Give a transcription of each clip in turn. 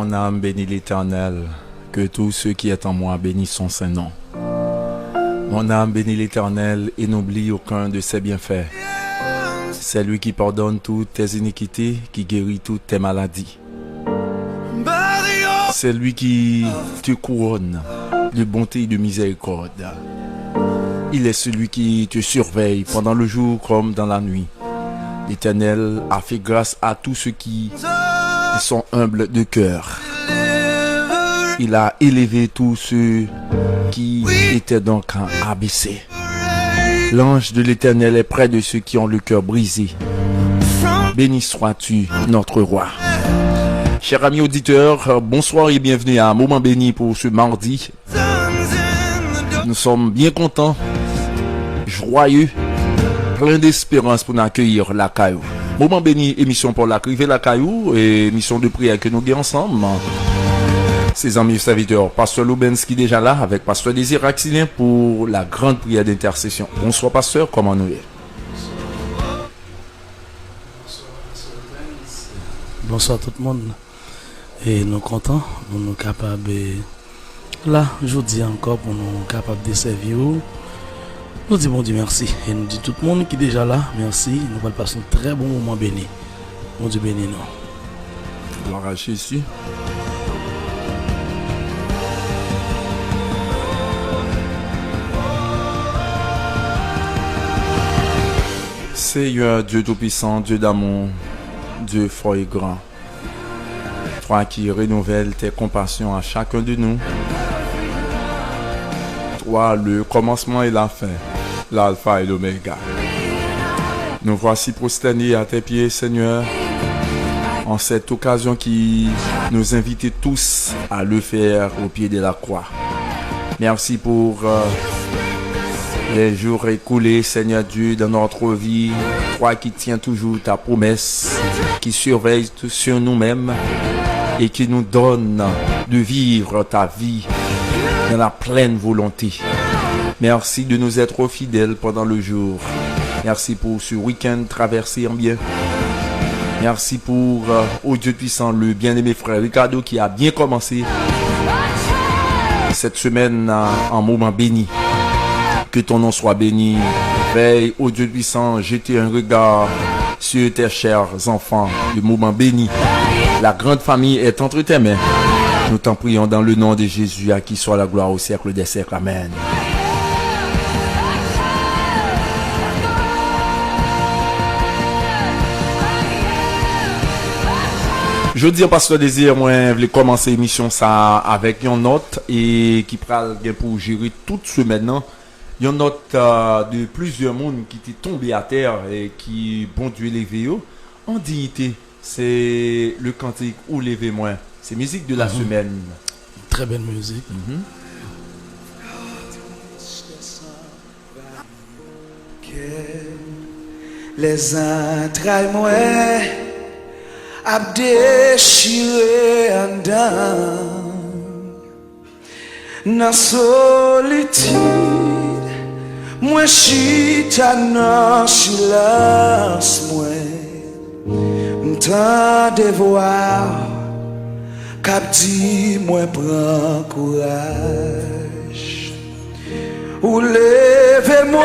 Mon âme bénit l'Éternel, que tous ceux qui est en moi bénissent son saint nom. Mon âme bénit l'Éternel et n'oublie aucun de ses bienfaits. C'est lui qui pardonne toutes tes iniquités, qui guérit toutes tes maladies. C'est lui qui te couronne de bonté et de miséricorde. Il est celui qui te surveille pendant le jour comme dans la nuit. L'Éternel a fait grâce à tous ceux qui sont humbles de cœur. Il a élevé tous ceux qui étaient donc abaissés. L'ange de l'Éternel est près de ceux qui ont le cœur brisé. Béni sois-tu, notre roi. Chers amis auditeurs, bonsoir et bienvenue à un moment béni pour ce mardi. Nous sommes bien contents, joyeux, plein d'espérance pour nous accueillir la Caillou. Moment béni, émission pour l'accueillir la Caillou et émission de prière que nous gagnons ensemble. Ses amis serviteurs, Pasteur Loubens qui est déjà là avec Pasteur Désir Axilien pour la grande prière d'intercession. Bonsoir Pasteur, comment nous est? Bonsoir tout le monde. Et nous contents, pour nous capables là, je vous dis encore pour nous capables de servir. Nous disons bon Dieu merci. Et nous disons tout le monde qui est déjà là, merci. Nous allons passer un très bon moment béni. Bon Dieu béni nous. Gloire à Jésus. Seigneur, Dieu Tout-Puissant, Dieu d'amour, Dieu fort et grand. Toi qui renouvelles tes compassions à chacun de nous. Toi, le commencement et la fin, l'alpha et l'oméga. Nous voici prosternés à tes pieds, Seigneur, en cette occasion qui nous invite tous à le faire au pied de la croix. Merci pour les jours écoulés, Seigneur Dieu, dans notre vie. Toi qui tiens toujours ta promesse, qui surveille sur nous-mêmes et qui nous donne de vivre ta vie dans la pleine volonté. Merci de nous être fidèles pendant le jour. Merci pour ce week-end traversé en bien. Merci pour, oh Dieu puissant, le bien-aimé frère Ricardo qui a bien commencé cette semaine en moment béni. Que ton nom soit béni. Veille, ô Dieu puissant, jeter un regard sur tes chers enfants. Le moment béni. La grande famille est entre tes mains. Nous t'en prions dans le nom de Jésus, à qui soit la gloire au siècle des siècles. Amen. Je dis au Pasteur Désir, moi, je voulais commencer l'émission ça avec une note et qui pral pour gérer toute semaine. Non? Il y a une note de plusieurs mondes qui étaient tombés à terre et qui, bon Dieu, levé en dignité. C'est le cantique ou levez-moi. C'est musique de la semaine. Très belle musique. Les entrailles moi a déchiré en dedans dans solitude. Moi chita dans silence moi m'tend de voir cap dit moi prends courage ou levez-moi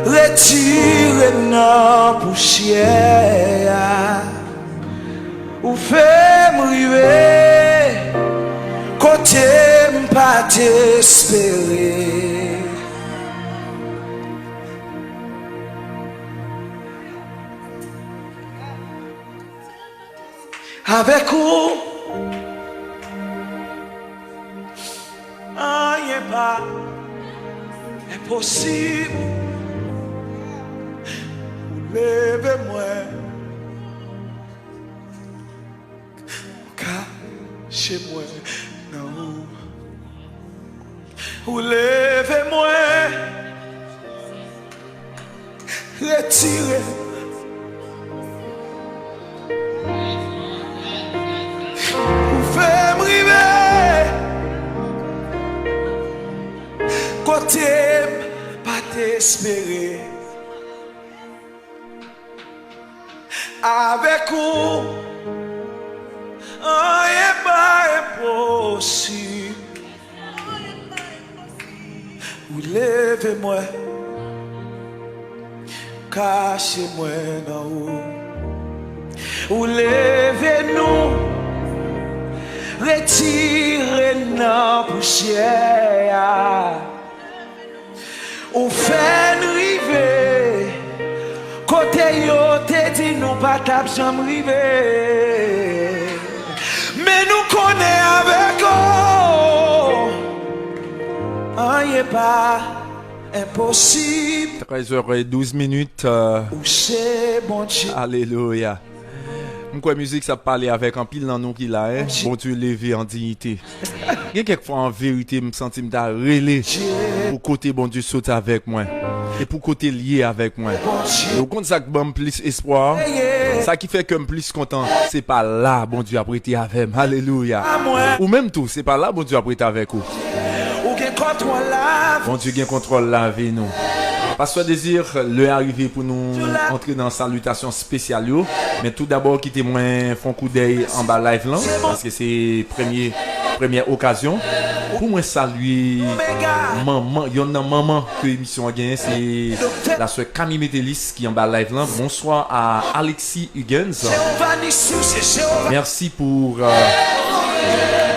retirez dans poussière ou fait m'river côté m'pas t'espérer. Avec vous, rien pas impossible. Levez-moi, cachez-moi, non. Levez-moi, retirez. Fais m'river côté pas t'espérer. Avec vous levez-moi, cachez-moi dans haut. Ou levez-nous, retirez nos poussières. Ou faites river, côté yo te dit nous pas tap jamais river. Mais nous connaissons avec eux, rien pas impossible. 13h12. Ou c'est bon Dieu. Alléluia. Pourquoi musique ça parle avec un pile dans nous qui là, hein? Bon Dieu levé en dignité. Il y a quelquefois en vérité me sentis me da relé pour côté bon Dieu saute avec moi et pour côté lié avec moi. Et au compte ça que bon plus espoir, ça qui fait que me plus content, c'est pas là bon Dieu a prêté avec moi. Alléluia. Ou même tout, c'est pas là bon Dieu a prêté avec vous. Bon Dieu gain contrôle la vie nous. Pasteur Désir, l'heure est arrivée pour nous entrer dans salutation spéciale. Mais tout d'abord, qui témoin font coup d'œil en bas live là, parce que c'est première occasion. Pour moi saluer maman, il y a une maman que l'émission a gagné, c'est la soeur Camille Métélis qui est en bas live là. Bonsoir à Alexis Hugens. Merci pour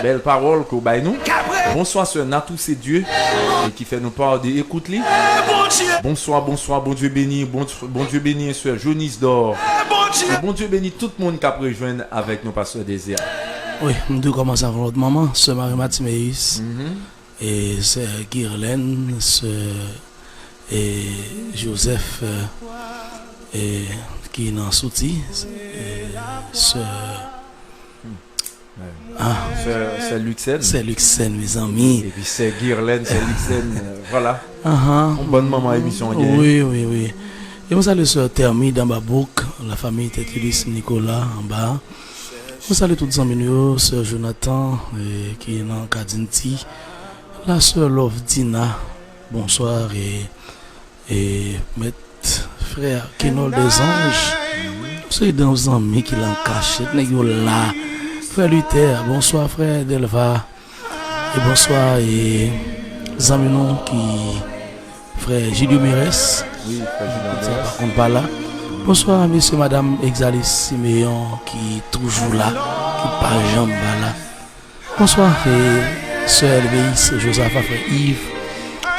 belle parole que vous avez nous. Bonsoir sœur Natou c'est Dieu et qui fait nous part de écoute lui. Bonsoir, bon Dieu béni, bon Dieu béni sœur Jonis d'or. Bon Dieu béni tout le monde qui a rejoint avec nos pasteurs Désir. Oui, nous devons commencer avec notre maman, sœur Marie Mathiméis, et sœur Guirlaine, sœur et Joseph, et qui est dans Souti, sœur. C'est Luxen. C'est Luxen, mes amis. Et puis c'est Guirlaine, c'est Luxen. Voilà. Une bonne maman émission. Oui. Et on salue sœur Thermi dans Babouk, la famille Tétulis Nicolas en bas. On salue toutes les amis, sœur Jonathan qui est dans Kadinti, la sœur Love Dina. Bonsoir et maître frère Kenol des Anges. C'est dans les amis qui l'ont caché. Là. Frère Luther, bonsoir frère Delva. Et bonsoir et Zaminon qui frère Gilles Mires. Oui, frère Gilles Mires. Par contre pas là. Bonsoir monsieur madame Exalis Siméon qui est toujours là, qui pas jamais là. Bonsoir et sœur Elvéis, Josaphat, frère Yves.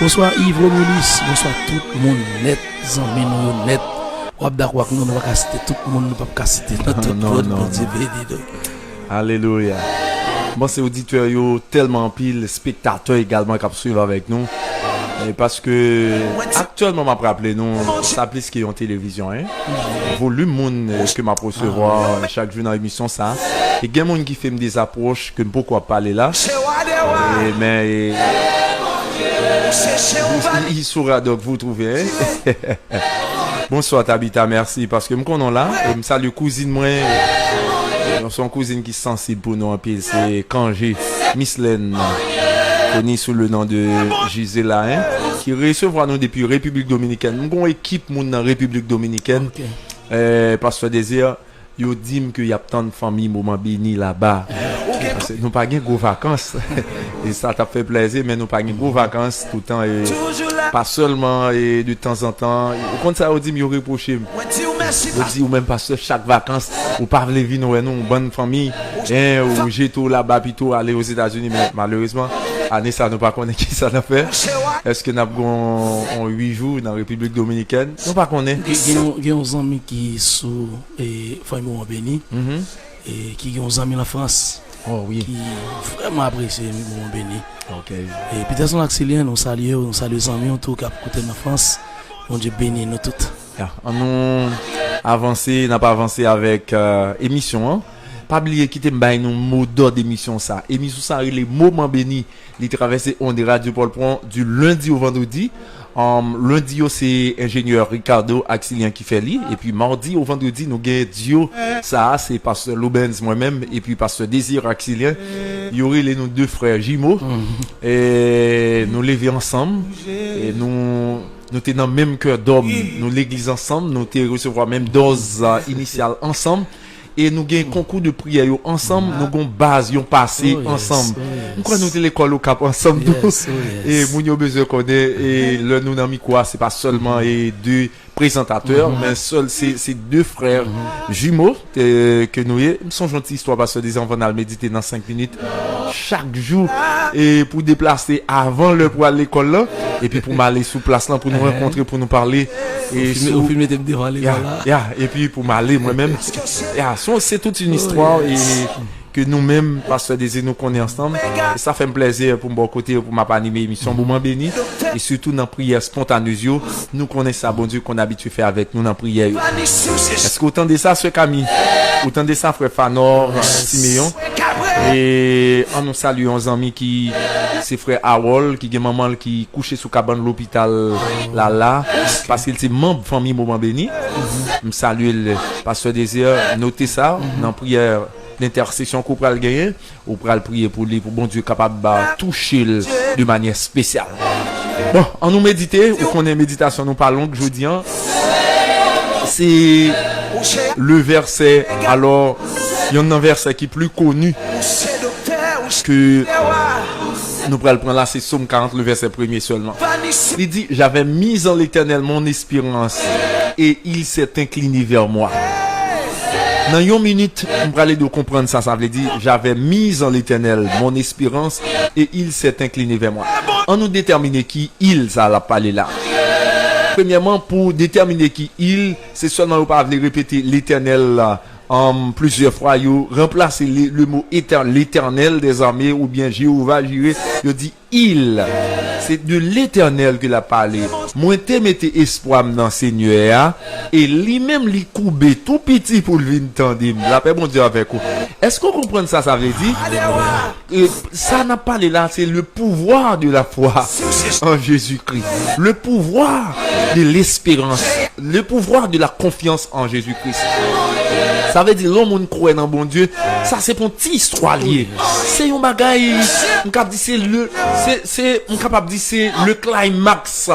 Bonsoir Yves Romulus, bonsoir tout le monde net, Zaminon net. On va d'accord nous ne pas citer tout le monde, nous pas citer notre Dieu. Alléluia. Bon, c'est auditeurs tellement pile, spectateurs également qui suivent avec nous. Et parce que actuellement, m'a rappelé nous, ça plus qu'il y a en télévision, hein. Volume monde que m'a recevoir chaque jour dans l'émission ça. Et il y a des gens qui font des approches que pourquoi parler là. Mais il saura donc vous trouver. Hein? Bonsoir Tabitha, merci parce que me connais là et me salue cousine moi. Son cousine qui est sensible pour nous en pile, c'est Kangé Mislaine, connu sous le nom de Gisela, hein, qui recevra nous depuis République Dominicaine. Nous avons une équipe dans République Dominicaine. Pasteur Désir, il dit qu'il y a tant de familles moment béni là-bas. Nous n'avons pas de gros vacances. Et ça t'a fait plaisir, mais nous n'avons pas de gros vacances tout le temps. Et pas seulement et de temps en temps. Au contraire, on dit qu'il reproché. On dit ou même pasteur chaque vacances ou pas venir vivre une bonne famille ou j'ai tout là-bas puis tout aller aux États-Unis, mais malheureusement année ça nous pas connaît qui ça n'a fait. Est-ce que nous avons 8 jours dans la République Dominicaine? Nous pas connaît. Il y a des amis qui sont famille béni et qui ont des amis en France. Oh oui. Qui vraiment apprécient mon béni. OK. Et Peterson Axelien nous salue les amis tout qui côté en France. Mon Dieu béni nous toutes. On a avancé, n'a pas avancé avec émission. Hein? Pas oublier quitter nous mot d'ordre d'émission ça. Émission ça les moments bénis, les traversées on des Radio Paul Point du lundi au vendredi. Lundi c'est ingénieur Ricardo Axilien qui fait li et puis mardi au vendredi nous gagne Dio ça c'est pasteur Lubens moi-même et puis pasteur Désir Axilien. Il y aurait les nos deux frères jumeaux et nous lever ensemble et nous sommes dans le même cœur d'homme, nous l'église ensemble, nous recevoir même dose initiale ensemble et nous gagnons concours de prière yo ensemble, nous avons base, yon passé ensemble. Nous quoi nous l'école au cap ensemble et moun yo besoin connaît et le nous dans micro c'est pas seulement et deux présentateurs mais seul c'est deux frères jumeaux que nous sont gentils histoire parce que des enfants vont méditer dans 5 minutes chaque jour et pour déplacer avant le pour aller à l'école là et puis pour m'aller sous place là pour nous rencontrer pour nous parler et au film était devant l'école là et puis pour m'aller moi-même c'est toute une histoire et que nous-mêmes, pasteur Désir, nous connaissons ensemble. Et ça fait un plaisir pour mon côté, pour ma animer l'émission Moment béni. Et surtout dans la prière spontanée, nous connaissons ça, bon Dieu, qu'on a habitué à faire avec nous dans la prière. Est-ce qu'autant de ça, frère Camille, autant de ça, frère Fanor, Siméon, et on nous salue nos amis qui, c'est frère Harold, qui est maman qui couché sous cabane de l'hôpital là, parce qu'il est membre de la famille Moment béni. Je salue le pasteur Désir, notez ça, dans la prière. L'intercession qu'on peut gagner, ou peut prier pour lui, pour bon Dieu capable de toucher de manière spéciale. Bon, en nous méditer, ou qu'on ait méditation, nous parlons que je dis, c'est le verset, alors, il y a un verset qui est plus connu que nous pourrons le prendre là, c'est Somme 40, le verset premier seulement. Il dit, j'avais mis en l'Éternel mon espérance, et il s'est incliné vers moi. Dans une minute, on va aller de comprendre ça. Ça veut dire, j'avais mis en l'Éternel mon espérance et il s'est incliné vers moi. On nous déterminer qui il, ça l'a parlé là. Premièrement, pour déterminer qui il, c'est seulement pas répéter l'Éternel là. Plusieurs fois, il remplace le mot l'éternel des armées ou bien Jéhovah, Jireh, il dit il. C'est de l'éternel que l'a parlé. Moi, te mette espoir dans le Seigneur et lui-même lui coupe tout petit pour le venir tendre. La paix, bon Dieu, avec vous. Est-ce qu'on comprend ça, ça veut dire? Ça n'a pas là, c'est le pouvoir de la foi en Jésus-Christ. Le pouvoir de l'espérance. Le pouvoir de la confiance en Jésus-Christ. Ça veut dire l'homme qui croit dans bon Dieu, ça c'est pour une petite histoire liée. C'est un bagaille, on capable dire c'est le climax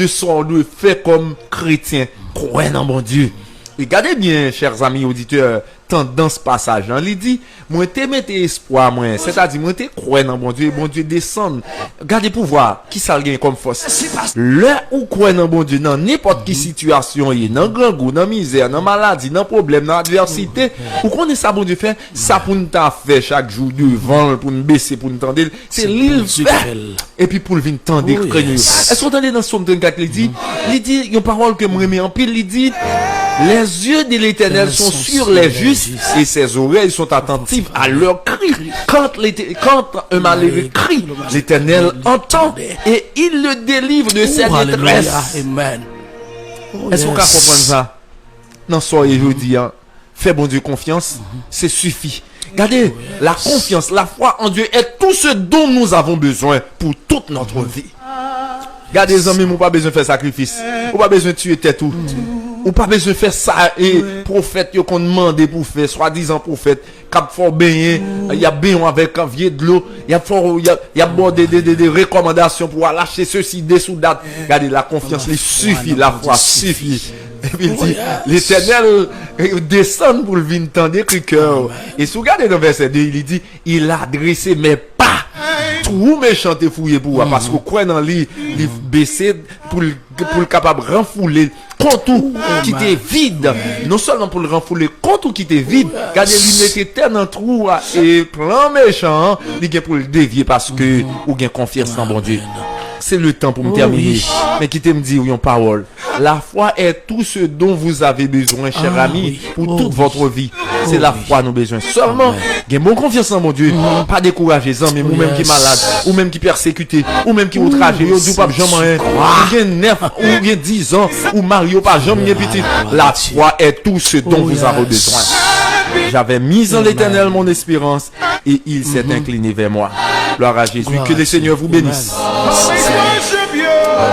de son de fait comme chrétien, croire dans bon Dieu. Regardez bien, chers amis auditeurs, dans ce passage, il dit, moi te mette espoir, moi, c'est-à-dire, moi te croire dans bon Dieu descend. Regardez pour voir, qui ça gagne comme force. Là où croire dans bon Dieu, dans n'importe quelle situation, dans grand goût, dans misère, dans maladie, dans problème, dans adversité, ou qu'on est ça bon Dieu fait, ça pour nous faire chaque jour devant, pour nous baisser, pour nous tendre, c'est l'île et puis pour le venir tendre, Est-ce qu'on entendez dans Somme 34, il dit, il y a une parole que moi remets en pile, il dit, les yeux de l'Éternel sont sur les justes et ses oreilles sont attentives à leur cri. Quand un malheureux crie, l'Éternel entend et il le délivre de sa détresse. Est-ce qu'on peut comprendre ça? Non, soyez jeudi, fais bon Dieu confiance, c'est suffit. Regardez, la confiance, la foi en Dieu est tout ce dont nous avons besoin pour toute notre vie. Regardez les amis, on n'a pas besoin de faire sacrifice. On n'a pas besoin de tuer tête tout. Ou pas besoin de faire ça et prophète qu'on demande pour faire soi-disant prophète cap fort baigner il y a bien avec un vieux de l'eau il y a fort il y a bon des recommandations pour lâcher ceci des soldats. Regardez la confiance il suffit la foi suffit et puis il dit l'Éternel descend pour le venir tendre cœur et si vous regardez dans verset 2 il dit il a dressé mes pas tout méchant et fouillé pour voir parce que quoi dans lui baisser pour le capable renfouler compte qui était vide non seulement pour le renfouler compte qui était vide regardez lui était terre dans trou et plein méchant il pour le dévier parce que ou gain confiance en bon Dieu. C'est le temps pour me terminer. Mais qui te me dit une parole. La foi est tout ce dont vous avez besoin, cher ami, pour toute votre vie. C'est la foi nous besoin. Seulement, gain bonne confiance en mon Dieu. Pas décourager, mais ou même qui est malade, ou même qui est persécuté, ou même qui est outragé, ou du pas jamais ou gain 9 ou gain 10 ans, ou Mario pas jamais petit. La foi est tout ce dont vous avez besoin. J'avais mis en l'Éternel mon espérance et il s'est incliné vers moi. Gloire à Jésus. Que le Seigneur vous bénisse.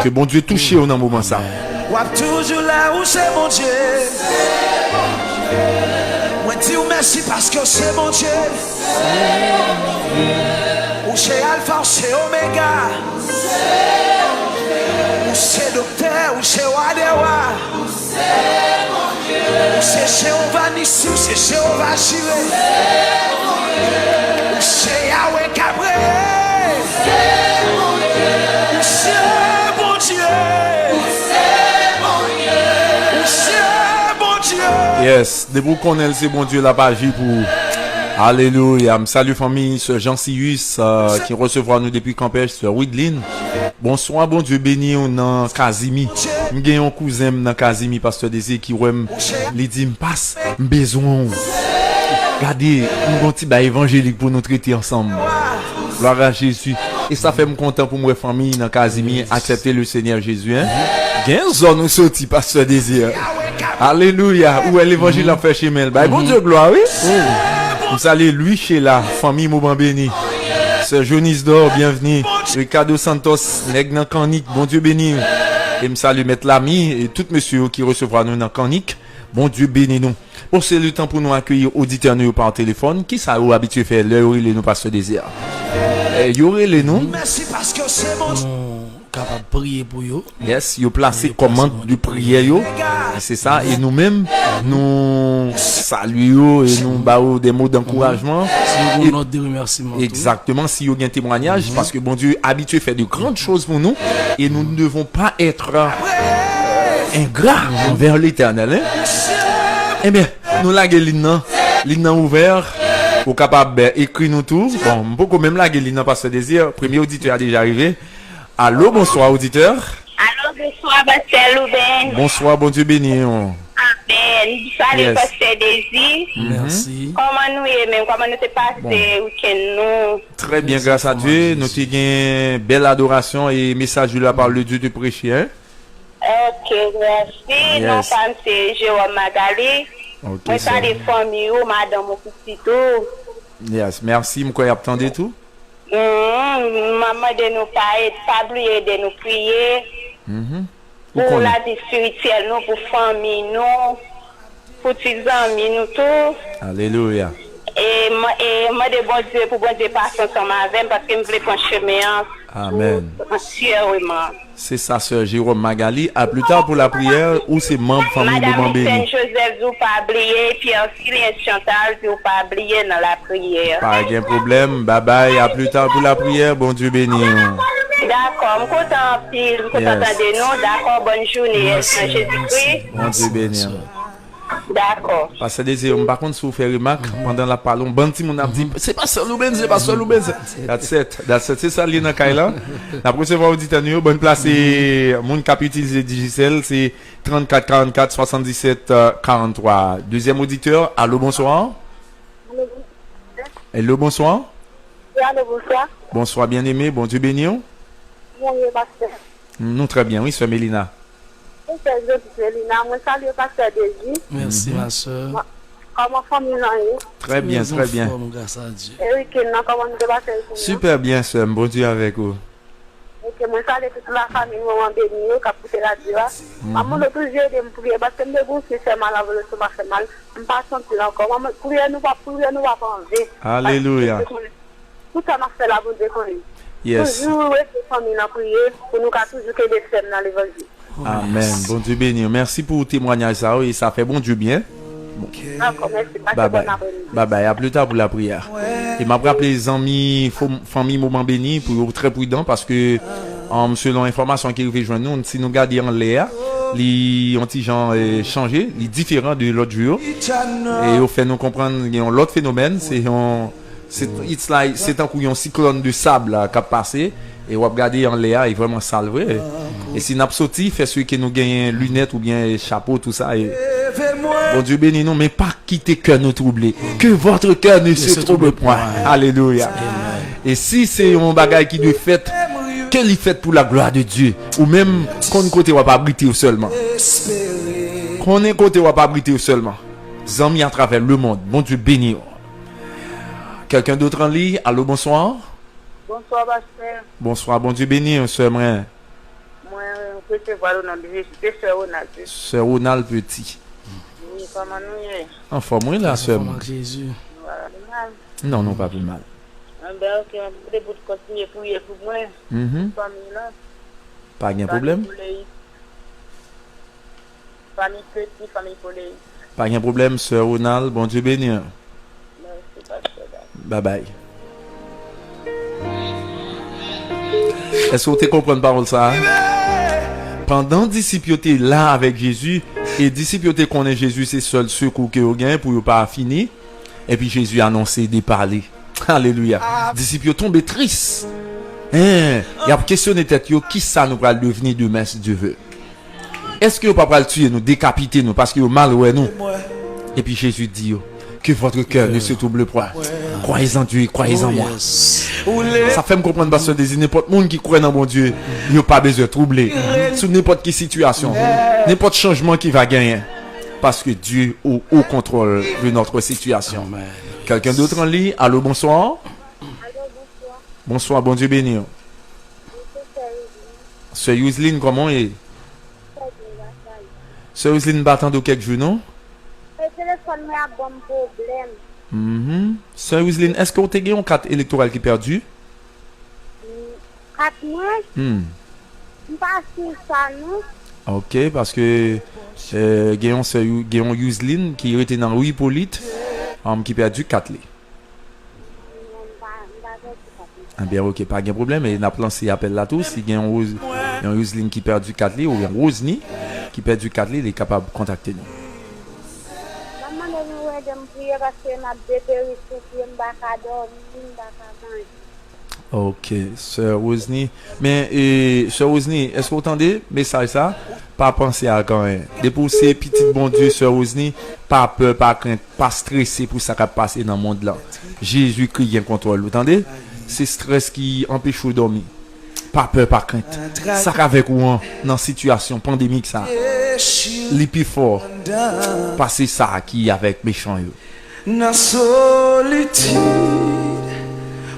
Que bon Dieu touche au moment ça. Toujours là où c'est mon Dieu. Moi dis merci parce que c'est mon Dieu. Où c'est Alpha, où c'est Oméga. Où c'est docteur, où c'est Wadewa. C'est Jéhovah Nissi, c'est Jéhovah Jireh. C'est Yahweh Cabré. C'est bon Dieu. C'est bon Dieu. Yes, de vous connaissez, c'est bon Dieu, la page pour. Alléluia. Salut famille, ce Jean Sirius qui recevra nous depuis Campèche, ce Widlin. Bonsoir, bon Dieu béni, on dans Kazimi. M'gay un cousin dans Kazimi, pasteur Désir, qui ouais, lui dit, m'passe, besoin. Regardez, un petit bas évangélique pour nous traiter ensemble. Gloire à Jésus. Et ça fait me content pour moi, famille, dans Kazimi, accepter le Seigneur Jésus, hein. Gain zone nous sorti, pasteur Désir. Alléluia. Où est l'évangile à faire chez Mel? Bon Dieu, gloire, oui. Vous salue lui chez la famille Mouban béni. Sœur Jonis d'Or, bienvenue. Ricardo Santos, Negnan Kanik, bon Dieu béni. Et me salue Maître Lamy et tout monsieur qui recevra nous dans Kanik. Bon Dieu béni nous. Pour c'est le temps pour nous accueillir auditeurs nous par téléphone. Qui ça ou habitué faire l'heure il nous passe désir. Y aurait les nous. Merci parce que c'est mon Dieu. Capable de prier pour eux. Yes, yo placé commande de prière yo. C'est ça et nous-mêmes nous saluons et nous baou des mots d'encouragement. Si vous note de remerciement. Exactement, si vous avez un témoignage parce que bon Dieu habitué faire de grandes choses pour nous et nous ne devons pas être ingrats envers l'Éternel. Hein? Eh bien, nous la l'ina ouvert au capable écrire nous tout. Bon, beaucoup même la l'ina parce que désir premier auditeur a déjà arrivé. Allô, bonsoir auditeur. Allô, bonsoir, Pasteur Louben. Bonsoir, bon Dieu béni. Amen. Salut, Yes. Pasteur Désir. Merci. Comment nous aimons, comment nous te passé week-end nous? Très bien, grâce à Dieu. Nous avons une belle adoration et message de la parole de Dieu de prêcher. Hein? Ok, merci. Yes. Mon femme, c'est Jérôme Magali. Ok, Moi, ça. ça des familles, madame, mon petit tout. Yes, merci. Je crois attendez tout. Maman de nous pas oublier de nous prier. Où Pour qu'on la vie spirituelle, nous, pour famille, nous, pour petits amis, nous tous. Alléluia. Et moi, de bon Dieu, pour bon Dieu, passer ensemble avec parce que je voulais prendre chemin. Amen. Sûrement. C'est sa sœur Jérôme Magali. À plus tard pour la prière ou c'est membre famille de Madame Mambéni. Saint-Joseph, vous pas oublier, puis aussi Chantal, vous pas oublier dans la prière. Pas de problème. Bye bye. À plus tard pour la prière. Bon Dieu béni. D'accord, je suis content, je suis content de nous. D'accord, bonne journée, Jésus-Christ. Bon Dieu béni. D'accord. Parce que désir, par contre, si vous faites remarque, pendant la parole, on bâtit mon a dit, c'est pas ça Louben, c'est pas ça Louben. That's it. C'est ça, l'île dans Kaila. La prochaine fois, auditeur, bonne place, et mon cap utilisé Digicel, c'est 34 44 77 43. Deuxième auditeur, allô, bonsoir. Hello, bonsoir. Allô, bonsoir. Bonsoir, bien-aimé, bon Dieu béni. Bonjour, pasteur. Nous, très bien, oui, sœur Mélina. Merci, ma soeur. Comment famille Très bien, très bien. Grâce à Dieu. comment nous débattons? Super bien, sœur, bon Dieu avec vous. Ok, moi salue toute la famille, moi béni, qui a poussé la Dieu. Maman, le plus vieux de me prier, parce que me goût, c'est mal, la volonté m'a fait mal. Je ne pas sentir encore. Maman, prier, nous va pas enlever. Alléluia. Tout ça m'a fait la bonne déconner. Yes. Toujours, cette famille a prié, pour nous, toujours que des femmes dans l'évangile. Amen. Bon Dieu béni. Merci pour le témoignage, ça, et ça fait bon Dieu bien. D'accord, merci. Bye bye. Bye bye. À plus tard pour la prière. Et m'a rappelé les amis, famille Moment béni, pour être très prudent parce que, selon l'information qui arrive joindre nous, si nous gardons en l'air, les anti-gens changé, les différents de l'autre jour. Et au fait nous comprendre qu'il y a l'autre phénomène, c'est un coup un cyclone de sable qui a passé. Et on va regarder en l'air, il est vraiment salvé. Et si nous avons sorti, fait celui qui nous gagne lunettes ou bien chapeau, tout ça. Et... Bon Dieu bénis nous, mais pas quitter cœur nous troubler. Que votre cœur ne se trouble point. Alléluia. Et si c'est un bagage qui doit fait, qu'elle est fait pour la gloire de Dieu. Ou même qu'on ne côté va pas abriter seulement. Qu'on est côté va pas abriter seulement. Amis à travers le monde. Bon Dieu bénis. Quelqu'un d'autre en ligne? Allô, bonsoir. Bonsoir, pasteur. Bonsoir, bon Dieu béni, sœur Morin. Moi, je peux voir le nom de Jésus, sœur Ronald. Sœur Ronald Petit. Oui, comment nous y est? En forme, oui, la sœur. Jésus. Non, non, pas plus mal. Ben, ok, on peut continuer pour prier pour moi. Famille là. Pas de problème. Famille petit, famille collée. Pas de problème, Sœur Ronald. Bon Dieu béni. Merci, pasteur. Bye bye. Est-ce que vous comprenez parole ça? Pendant disciples étaient là avec Jésus et disciples étaient connaissent Jésus, c'est seul secours que vous gagnez pour ne pas finir. Et puis Jésus a annoncé de parler. Alléluia. Disciples tombés tristes. Il y a questionné tête yo, qui ça nous va devenir demain si Dieu veut. Est-ce que vous ne pouvez pas le tuer, nous décapiter nous parce que vous mal ouais nous. Et puis Jésus dit yo, que votre cœur ne se trouble point. Croyez en Dieu, croyez en moi. Ça fait me comprendre parce que n'importe monde qui croit dans mon Dieu, il n'a pas besoin de troubler. Sous n'importe quelle situation, n'importe changement qui va gagner. Parce que Dieu est au contrôle de notre situation. Quelqu'un d'autre en lit? Allô, bonsoir. Bonsoir, bon Dieu béni. Sœur Yuseline, comment est? Sœur Yuseline, battant de quelques jours, non? Le téléphone m'a bon problème. Sœur Yuseline, est-ce que vous avez une carte électorale qui est perdue? 4 mois, je pas sûr ça, non? Ok, parce que gayon Yuseline qui était dans Rue Hippolyte, qui a perdu 4 lits. Ah bien, ok, pas de problème. Et n'a lancé appel là tous. Si il y a un Yuseline qui a perdu 4 lits ou un Rosny qui a perdu 4 lits, il est capable de contacter nous. Ok, Sœur Rosny. Mais, Sœur Rosny, est-ce que vous entendez message ça? Pas penser à quand même. Dépousser, petit bon Dieu, Sœur Rosny. Pas peur, pas crainte, pas stressé pour ça qui a passé dans le monde là. Jésus-Christ a un contrôle. Vous entendez? C'est stress qui empêche de dormir. Pas peur, pas crainte. Ça avec ou dans la situation pandémique ça. Les plus forts. Passer ça qui avec méchant yo. Na solitude,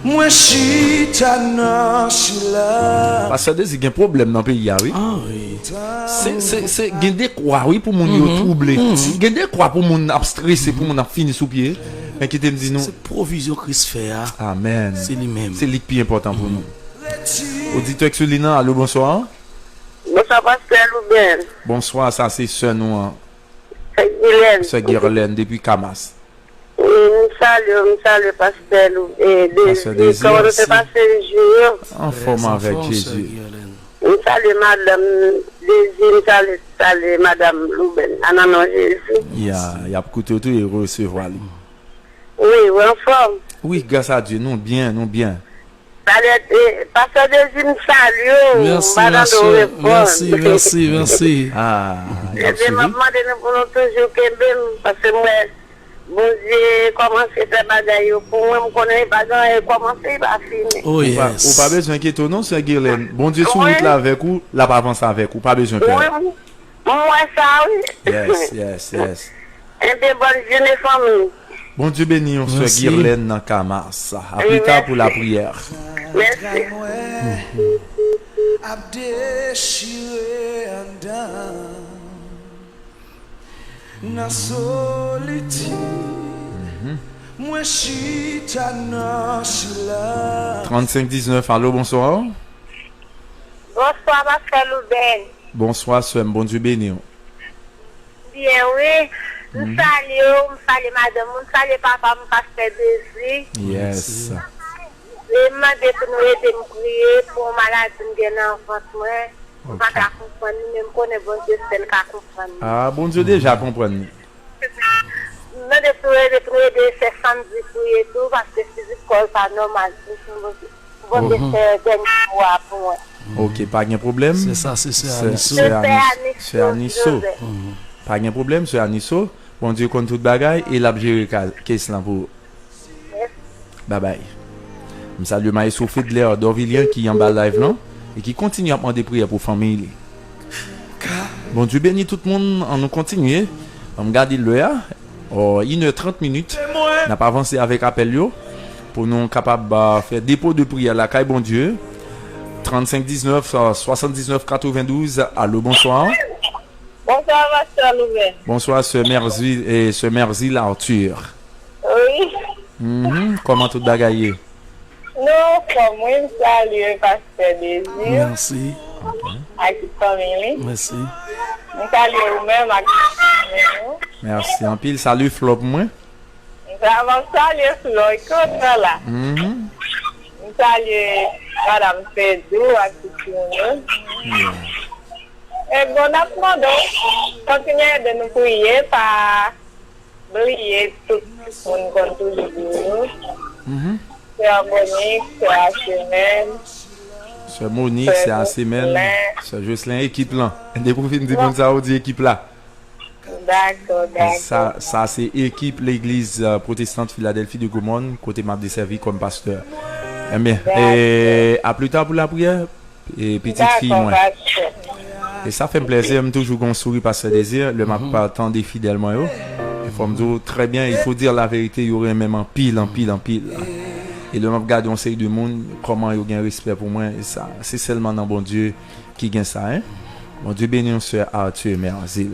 moi chita nan chila. Parce que c'est un problème dans le pays, oui. Ah oui. C'est gain des croix, oui, pour mon yo troublé. Gain des croix pour mon stressé, pour mon fini sous pied. Mais qui te me dit non. C'est provision Christ fait. Amen. C'est lui-même. C'est lui qui est important pour nous. Auditeur Exulina, allô, bonsoir. Bonsoir, pasteur Louben. Bonsoir, ça c'est Sœur nous. C'est Guylaine. Sœur Guirlaine depuis Camas. Salut, pasteur Louben. Pasteur Désir. Comment vous passé le jour? En forme avec Jésus. Salut, madame Désir. Salut, madame Louben. En nom de Jésus. Il y a beaucoup tout et recevoir. Oui, en forme. Oui, grâce à Dieu, nous bien, nous bien. Pasteur Désir, salut. Merci, Madame merci, de merci, merci, merci. Ah, il a Et bien, maman, pour nous toujours qu'elle parce que moi, bon Dieu, comment c'est faire bagaille pour moi, je connais pas comment c'est pas fini. Oh Ou yes. pas besoin d'inquiéter, non, Sœur Guirlaine. Bon Dieu, sous route là avec vous, là pas avancer avec vous, pas besoin de Oui, peur. moi, ça, oui. Yes. Et bien, bonne journée, famille. Bon Dieu béni, on Sœur Merci. Guirlaine dans Camas. À plus tard pour la prière. Merci. A déchiré en dedans. Na solitude, moi chita nan chila. 3519, allô, bonsoir. Bonsoir, pasteur Louben. Bonsoir, Sœur, bon Dieu béni. Bien, oui. Nous saluons, madame, nous saluons papa, mon pasteur Désir. Yes. Les demandé pour nous aider à prier pour malade qui est en enfance. Moi, je ne peux pas comprendre, même connais bon Dieu, c'est le cas comprendre. Ah, bon Dieu déjà comprendre. Nous devons prier ces samedis prier tout parce que c'est du corps pas normal. Bon Dieu, c'est dernier fois pour moi. Ok, pas de problème. C'est ça, c'est ça. Anisso. C'est Anisso. Pas de problème, c'est Anisso. Bon Dieu, compte tout bagaille et l'a géré qu'est-ce là pour. Bye bye. Je salue Maïso Fidler d'Orvilien qui est en bas live là et qui continue à demander prière pour famille. Bon Dieu bénit tout le monde, on nous continue. On regarde l'heure. 1h30. On n'a pas avancé avec appel yo pour nous capables de faire dépôt de prière la caille bon Dieu. 35 19 79 92. Allô, bonsoir. Bonsoir, pasteur Louben. Bonsoir, Sœur Merzi et Sœur Merzi Arthur. Oui. Comment tout bagaille? Non, comme moi, je salue pasteur Désir. Merci. avec toute famille. Merci. Je salue vous-même avec Merci en pile. Salut Flop moi. je salue Flo, écoute là. Je salue Madame Pedro avec tout le monde. Et bon après, continuez de nous prier par briller tout le monde comme toujours. C'est Monique, c'est Achemel. Sœur Monique, c'est à semaine. Sœur Jocelyn, équipe là. Des profils de bon ça dit équipe là. D'accord. Ça c'est équipe l'église protestante Philadelphie de Gaumont, côté m'a desservi comme pasteur. Eh bien, et à plus tard pour la prière et petite fille moi. Et ça fait un plaisir, me toujours qu'on sourit par ce désir, le m'a pas attendé fidèlement yo. Il faut me dire très bien, il faut dire la vérité, il y aurait même en pile. Et le m'a regardé on sait du monde comment il y a un respect pour moi et ça c'est seulement dans bon Dieu qui gagne ça hein. Mon Dieu béni sœur Arthur Merzil.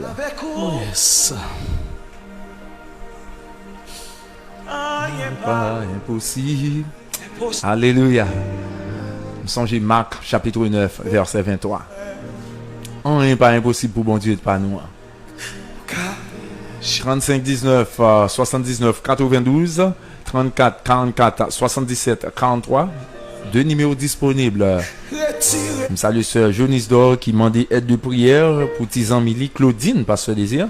Yes. Pas impossible. Alléluia. Nous songez Marc chapitre 9 verset 23. On n'est pas impossible pour bon Dieu de pas nous. 35 19 79 92 34 44 77 43 deux numéros disponibles. Je salue sœur Jonis Dor qui m'a dit aide de prière pour Tizan Mili Claudine par ce désir.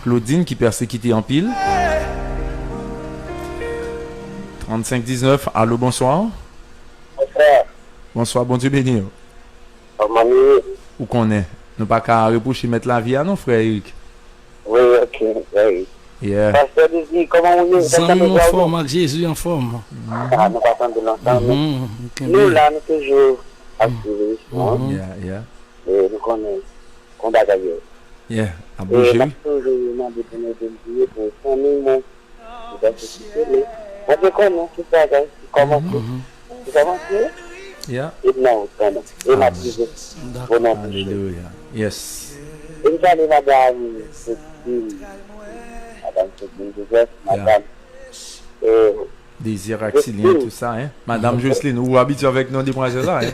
Claudine qui persécutait en pile. 35 19 allô bonsoir. Bonsoir bon Dieu béni. Où qu'on est? Nous pas qu'à reprocher mettre la vie à nos frères Eric. Oui, ok, oui. Yeah. Pasteur Dizzy, comment on est? En forme, avec Jésus en forme. Ah, nous pas de l'ensemble. Nous, là, nous toujours assurés. Yeah. Et nous connaissons qu'on a gagné. Yeah. À Et bouger. pasteur, je vous demande de donner des billets pour 100 000 mots. Vous avez fait on te connaît, tout ça, comment tu commences? Yeah. Et non, comment? Et ma prison. Bon nom. Alléluia. Yes. Et vous allez, madame, Madame Joseph, madame. Désir Axilien, tout ça, hein. Madame Jocelyne, vous habituez avec nous des mois là, hein.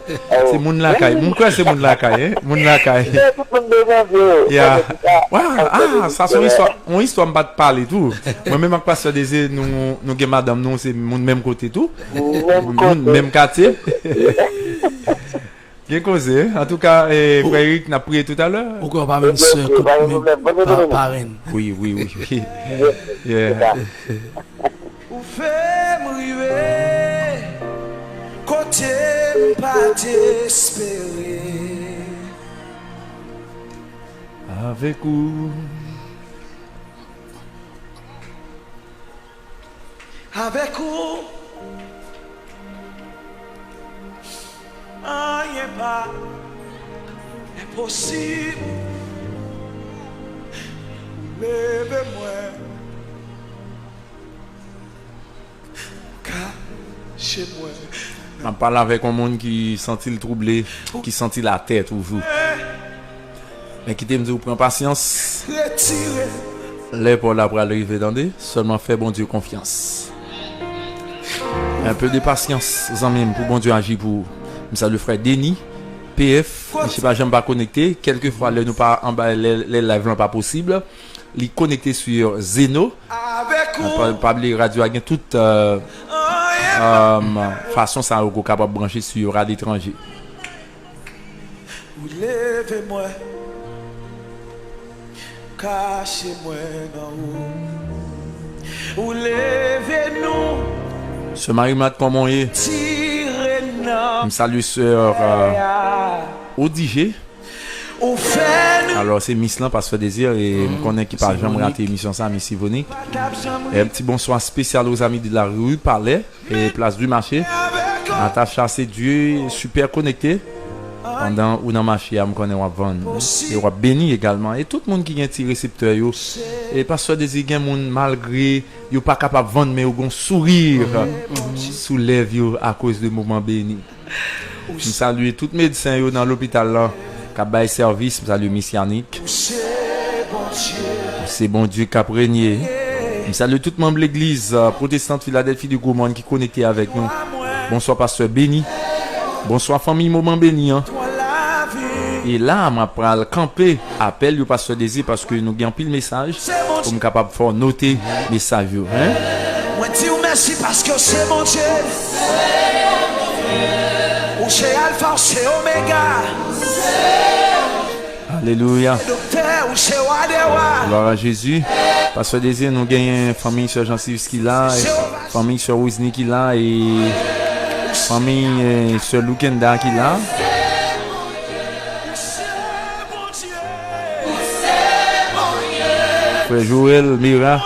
C'est mon lacaille. Mon quoi, c'est mon lacaille, hein. Mon lacaille. Yeah. Ouais, ça c'est une histoire m'a pas parler tout. Moi-même, avec pasteur Désir, nous, madame, nous, c'est mon même côté tout. Même quartier. Bien causé. En tout cas, frère Eric n'a prié tout à l'heure. Pourquoi pas même soeur, même parraine? Oui. Yeah. Ou fait m'river côté pas d'espérer Avec vous. avec vous rien pas impossible levez-moi chez moi. On parle avec un monde qui sentit le troublé, qui sentit la tête toujours. Mais qui t'aime dire, prends patience. Retirez. Les pour la pour arriver dans des, seulement fais bon Dieu confiance. Un peu de patience, même pour bon Dieu agir pour. Ça le frère Denis, PF, je sais pas, j'aime pas connecter. Quelquefois, nous pas en bas, les lives sont pas possible. Les connecter sur Zeno. Pas les radio à toute façon ça est capable de brancher sur à l'étranger. Ou levez-moi, cachez-moi dans où. Ou levez-nous. Ce Marie-Mat, comment est? Je salue sœur Odigé. Alors c'est Miss Lan parce que désir et me connaît qui pas jamais raté l'émission ça Miss Yvonique. Et un petit bonsoir spécial aux amis de la rue Palais et place du marché. Natacha c'est Dieu super connecté. Pendant ou dans marché me connaît on vendre et on béni également et tout le monde qui est un petit récepteur yo et parce que désir gain monde malgré yo pas capable vendre mais yo gon sourire soulève yo à cause de moment béni. Je salue tous médecins yo dans l'hôpital là qui bail service, salue Miss Yannick. C'est bon Dieu qui a régné. Je salue tout membre de l'église protestante Philadelphie du Gaumont qui connecté avec nous. Bonsoir pasteur béni. Bonsoir famille moment béni hein. Et là, je vais camper appel du pasteur Désir parce que nous avons pile message pour me capable de faire noter message. Hein? Moi dis merci parce que c'est mon Dieu. Ou c'est Alpha, c'est Oméga. Alléluia. Docteur, ou c'est Wadewa. Gloire à Jésus. Pasteur Désir, nous gagnons famille sur Jean-Sylvain qui là, famille sur Wisney qui là et famille sur Lukenda qui là. Frère Joël Mira,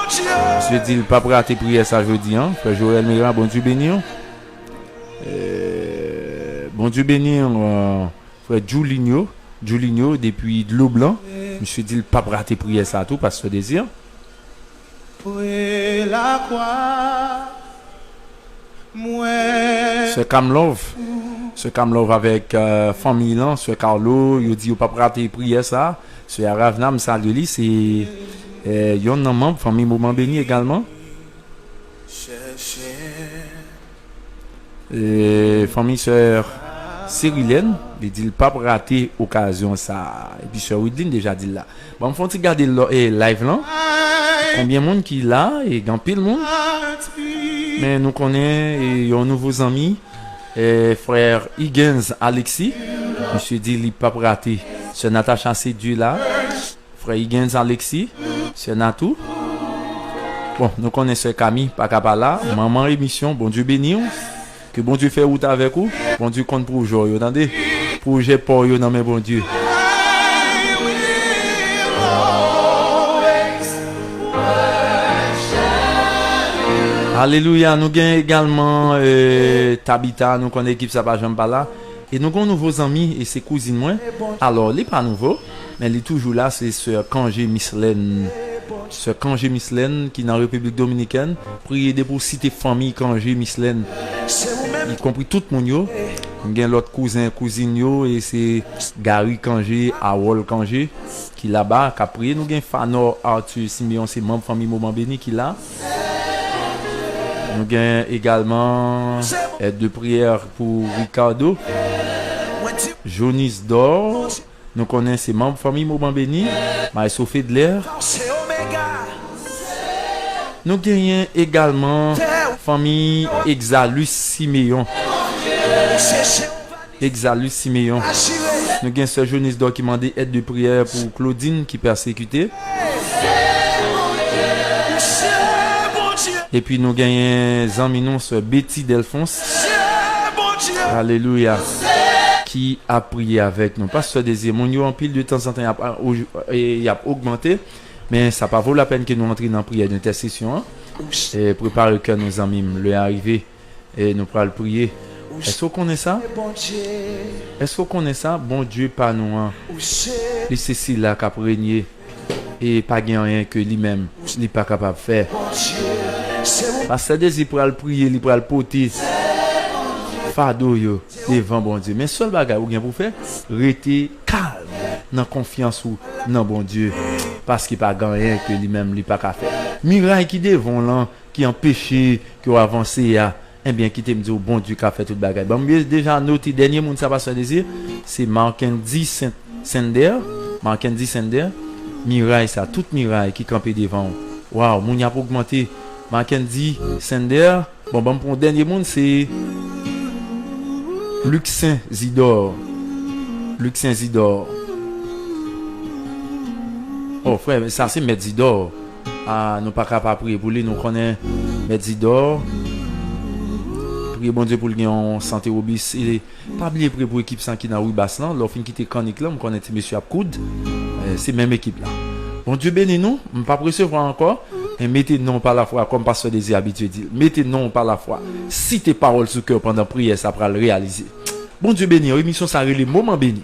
je dis le pas rater prière ça jeudi hein. Frère Joël Mira, bon Dieu béni. Bon Dieu béni frère Julinho depuis de l'eau blanc. Je me suis dit le pas rater prière ça tout parce que désir. La croix, Ce Kamlov avec famille là, ce Carlo, il dit pas rater prière ça. Ce Ravnam ça de lui c'est yon nan membre famille Moment Béni également. Famille sœur Cyrilène, il dit pas rater occasion ça. Et puis sœur Widline déjà dit là. Bon, faut regarder live là. Combien de monde qui là et grand pile monde. Mais nous connaissons un nouveaux amis, frère Higgins Alexis. Monsieur dit il pas rater. Sœur Natacha Sédu là. Frère Higgins Alexis, c'est Natou. Bon, nous connaissons Camille, pas capable là. Maman émission, bon Dieu béni. Que bon Dieu fait route avec vous. Bon Dieu compte pour jour, vous entendez? Projet pour vous, non mais bon Dieu. Alléluia, nous gagnons également Tabitha, nous connaissons l'équipe ça va jamais pas là. Et nous avons nouveaux amis et ses cousines moins. Alors, il n'est pas nouveau, mais il est toujours là, c'est ce Kangé Mislaine. Ce Kangé Mislaine qui est dans la République Dominicaine. Priez pour citer famille Kangé Mislaine. Y compris tout le monde. Nous avons l'autre cousine yo, et c'est Gary Kangé, Awol Kangé qui est là-bas, qui a prié. Nous avons Fanor Arthur Simeon, c'est membre famille Moment Béni qui est là. Nous avons également aide de prière pour Ricardo. Jonis Dor. Nous connaissons membres famille Moment Béni. Maïsofé de l'air. Nous avons également famille Exalus Siméon. Exalus Siméon. Nous avons ce Jonis Dor qui m'a demandé aide de prière pour Claudine qui est persécutée. Et puis nous gagnons Zaminon sur Betty Delphonse. Alléluia. Qui a prié avec nous. Pas ce désir. Mon en pile de temps en temps, il a augmenté. Mais ça n'a pas vaut la peine que nous entrions dans la prière d'intercession. Et préparer le cœur nos amis. Le arrivé. Et nous pourrons le prier. Est-ce qu'on connaît ça? Est-ce qu'on connaît ça? Bon Dieu, pas nous. Et c'est si là qui a régné. Et pas rien que lui-même. Il n'est pas capable de faire. Parce que désir pour le prier, il pour le porter fardeau yo devant bon Dieu. Mais seul bagage ou bien pour faire, rester calme, dans confiance ou non bon Dieu, parce qu'il pas rien que lui-même il pas qu'à faire. Miracle qui devant là, qui empêcher que avancer à eh bien qui te me dit bon Dieu qui a fait tout bagage. Bon déjà noté dernier monde ça passe désir, c'est Markendi Sender, Markendi Sender. Miracle ça toute miracle qui campait devant. Waouh, mon y a augmenté. Mackenzie Sender. Bon, pour le dernier monde, c'est Luxin Zidor. Luxin Zidor. Oh, frère, ça c'est Medzidor. Ah, nous pas capable prier pour lui, nous connaissons Medzidor. Priez bon Dieu pour lui en santé obis. Il est pas oublié prier pour l'équipe sans qui n'a oui basse là. L'offre qui était chronique là, on connaît monsieur Abkoud. C'est même équipe là. Bon Dieu bénis nous, on ne pas recevoir encore. Et mettez non par la foi, comme pasteur Désir habitué dit. Mettez non par la foi. Si tes paroles sous cœur pendant prière, ça pourra le réaliser. Bon Dieu béni, émission ça relève moment béni.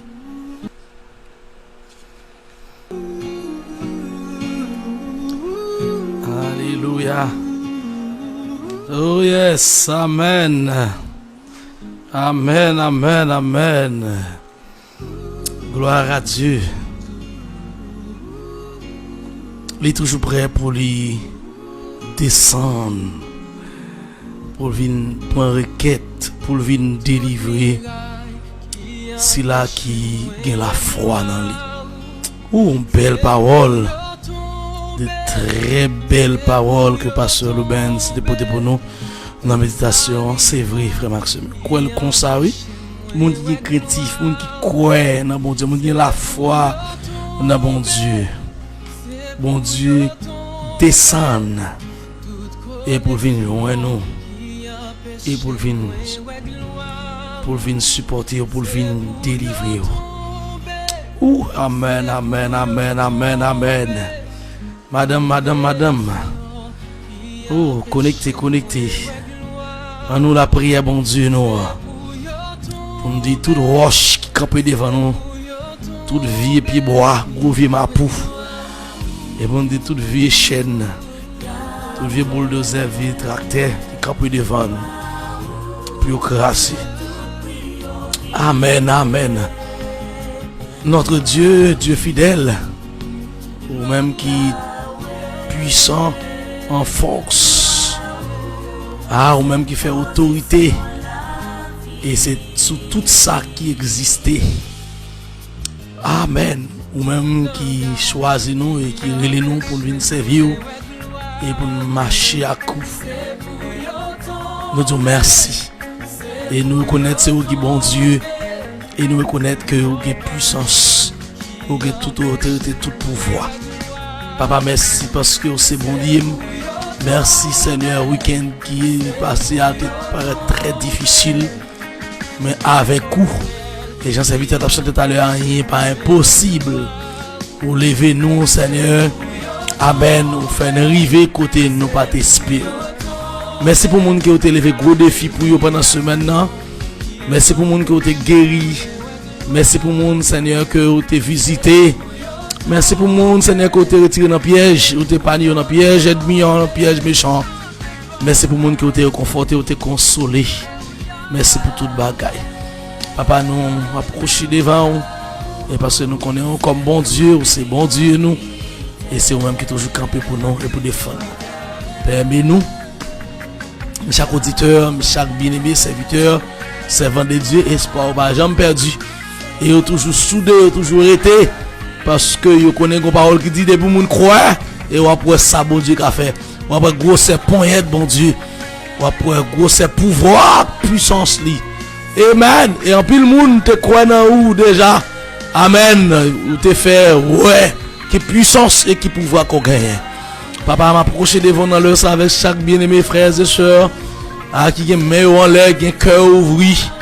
Alléluia. Oh yes, amen. Amen, amen, amen. Gloire à Dieu. Il est toujours prêt pour lui descendre, pour venir prendre requête, pour venir délivrer si là qui gagne la foi dans lui. Ou une belle parole, de très belles paroles que Pasteur Lubens déposé pour nous dans la méditation. C'est vrai, frère Maxime. Quoi le constat, oui? Moun qui est créatif, moun qui croit dans bon Dieu, moun qui a la foi dans bon Dieu. Bon Dieu descend et pour venir loin nous et pour venir supporter, pour venir délivrer. Ouh, amen, amen, amen, amen, amen. Madame. Oh, connectez. En nous la prière, bon Dieu, nous. On nous dit toute roche qui campe devant nous, toute vie pied bois, gros vieux mapou. Et on dit toute vie chaîne, toute vie bulldozer, vie tracteur qui campe devant nous. Puis au crassé. Amen, amen. Notre Dieu, Dieu fidèle, ou même qui puissant en force, ou même qui fait autorité, et c'est sous tout ça qui existait. Amen. Ou même qui choisit nous et qui relève nous pour venir servir et pour marcher à coup. Nous disons merci. Et nous reconnaissons c'est vous qui bon Dieu. Et nous reconnaissons que vous avez puissance, vous avez toute autorité, tout pouvoir. Papa, merci parce que c'est bon Dieu. Merci Seigneur, week-end qui est passé à paraître très difficile, mais avec vous. Les gens s'invitent à chanter tout à l'heure, il n'est pas impossible. Vous levez nous, Seigneur. Amen. Vous faites arriver côté nous, pas t'espérer. Merci pour les gens qui ont levé gros défi pour vous pendant ce semaine. Merci pour les gens qui ont été guéris. Merci pour les gens, Seigneur, qui ont été visités. Merci pour les gens, Seigneur, qui ont été retirés dans le piège, qui ont été épargnés dans le piège, ennemis dans le piège méchant. Merci pour les gens qui ont été réconfortés, qui ont été consolés. Merci pour toute bagaille. Papa, nous approchons devant vous. Et parce que nous connaissons comme bon Dieu, c'est bon Dieu nous. Et c'est vous-même qui toujours campé pour nous et pour défendre. Permets-nous, chaque auditeur, chaque bien-aimé, serviteur, servant de Dieu, espoir, pas jamais perdu. Et vous toujours soudé, toujours été. Parce que vous connaissez une parole qui dit de pour nous croire. Et vous après ça, bon Dieu, qu'a fait. Vous après gros, c'est poignette, bon Dieu. Vous après gros, c'est pouvoir, puissance, li. Amen. Et en pile monde te croit dans où déjà. Amen. Ou te fait ouais. Qui puissance et qui pouvoir qu'on gagne. Papa m'approche devant dans le ça avec chaque bien-aimé frères et sœurs. Qui ont main en l'air, qui ont cœur ouvert.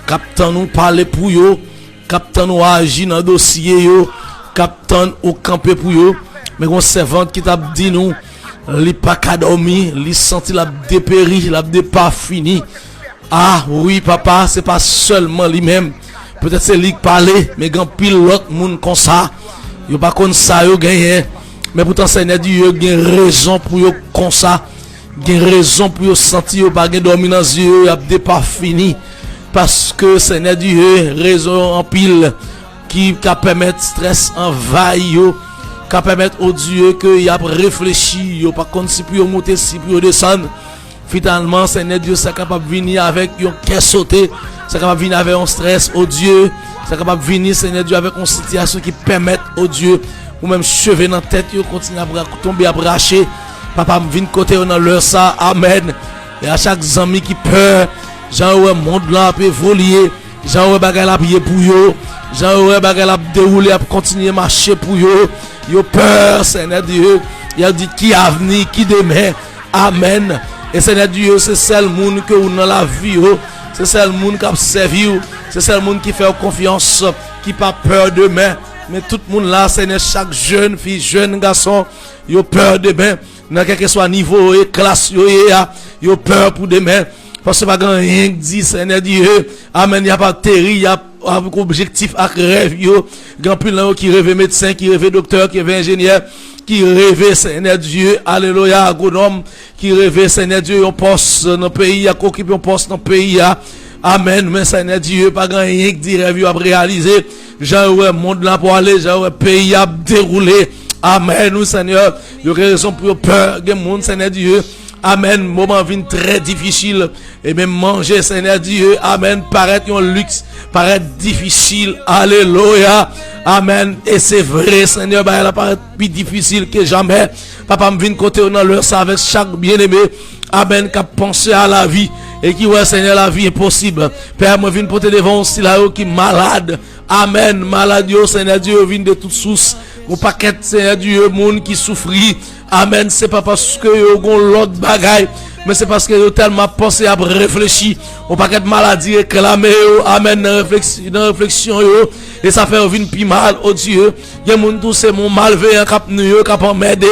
Captain nous parler pour eux. Captain nous agir dans le dossier. Captain au camper pour eux. Mais on servante qui t'a dit nous. Li pas qu'à dormir. Li senti la dépéri. La pas fini. Ah oui papa, c'est pas seulement lui-même. Peut-être c'est lui qui parle, mais il y a pile l'autre monde comme ça. Il n'y a pas comme ça, il gagne. Mais pourtant Seigneur Dieu, il y a raison pour eux comme ça. Il y a raison pour eux sentir qu'il n'y a pas dormi dans les yeux, il n'y a pas fini. Parce que Seigneur Dieu, raison en pile qui permet stress envahir, qui permet au Dieu qu'il y a réfléchi, pas comme si pour monter, si pour descendre. Finalement, Seigneur Dieu, c'est capable de venir avec un cœur sauté, c'est capable de venir avec un stress, oh Dieu, c'est capable de venir, Seigneur Dieu, avec une situation qui permet, oh Dieu, ou même cheveux dans la tête, continue à tomber, à bracher. Papa, me vient côté dans leur ça, amen. Et à chaque ami qui peur, j'en monde là peut voler, j'en bagarre la prier pour eux, j'en bagarre la dérouler, pour continuer à marcher pour eux. Yo peur, Seigneur Dieu, il a dit qui a venu, qui demain, amen. Et Seigneur Dieu, c'est seul monde que vous dans la vie, c'est seul monde qui a servi, c'est seul monde qui fait confiance, qui pas peur demain. Mais tout le monde là, Seigneur, chaque jeune fille, jeune garçon, il a peur demain. Dans quel que soit niveau et classe, il a peur pour demain. Parce que pas grand rien qui dit, Seigneur Dieu, amen, il n'y a pas de terri, il y a un objectif à rêve, il y a plus de qui rêve médecin, qui rêve docteur, qui rêve ingénieur, qui rêve, Seigneur Dieu, alléluia, agronome, qui rêve, Seigneur Dieu, on poste dans le pays, qui occupe un poste dans le pays, amen, mais Seigneur Dieu, pas grand rien qui dit rêve à réaliser, j'ai monde là pour aller, j'ai pays à dérouler, amen, nous Seigneur, il y a raison pour peur, il y a monde, Seigneur Dieu, Amen. Moment vient très difficile. Et même manger, Seigneur Dieu. Amen. Paraît un luxe. Paraît difficile. Alléluia. Amen. Et c'est vrai, Seigneur. Bah, elle paraît plus difficile que jamais. Papa me vient côté dans leur ça avec chaque bien-aimé. Amen. Qui a pensé à la vie. Et qui voit, Seigneur, la vie est possible. Père, moi, viens porter devant aussi là qui est malade. Amen. Malade, Seigneur Dieu, vient de toutes sources. Au paquet, Seigneur Dieu, monde qui souffre. Amen. C'est pas parce que vous avez l'autre bagaille, mais c'est parce que vous avez tellement pensé à réfléchir. Au paquet de maladies réclamées. Amen. Dans réflexion, et ça fait une plus mal, oh Dieu. Il y a monde tout c'est mon malveillant cap en m'aider.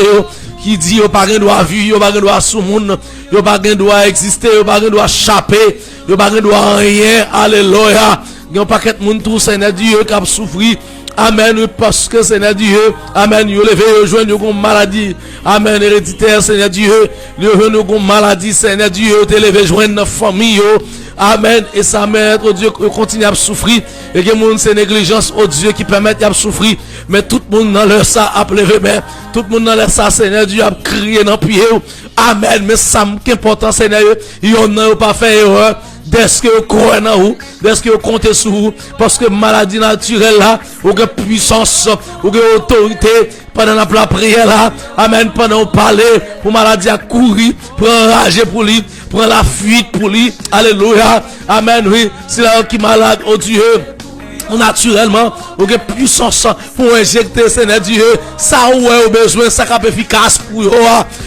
Qui dit yo pas gen droit vivre, yo pas gen droit sous monde, yo pas gen droit exister, yo pas gen droit chapper, yo pas gen droit rien. Alléluia. Yon paquet monde tout Seigneur Dieu qui a souffri. Amen, parce que Seigneur Dieu, amen, yo levé yo joindre yo maladie. Amen, héréditaire Seigneur Dieu, yo joindre yo maladie Seigneur Dieu, yo te levé joindre notre famille yo. Amen. Et sa mère, oh Dieu, continue à souffrir. Et que monde c'est négligence, oh Dieu, qui permet de souffrir. Mais tout le monde dans leur ça a levé main. Tout le monde dans leur ça, Seigneur Dieu, a crié dans le pied. Amen. Mais ça qu'important, Seigneur, yon n'a pas fait erreur. Dès que vous croyez en vous, dès que vous comptez sur vous, parce que maladie naturelle là, ou que puissance, ou que autorité, pendant la prière là, amen, pendant parler, pour maladie à courir, pour enrager pour lui, pour la fuite pour lui, alléluia, amen, oui, c'est là qui est malade, oh Dieu. Naturellement, ou que puissance pour injecter Seigneur Dieu, ça ou est au besoin, ça cap efficace pour eux.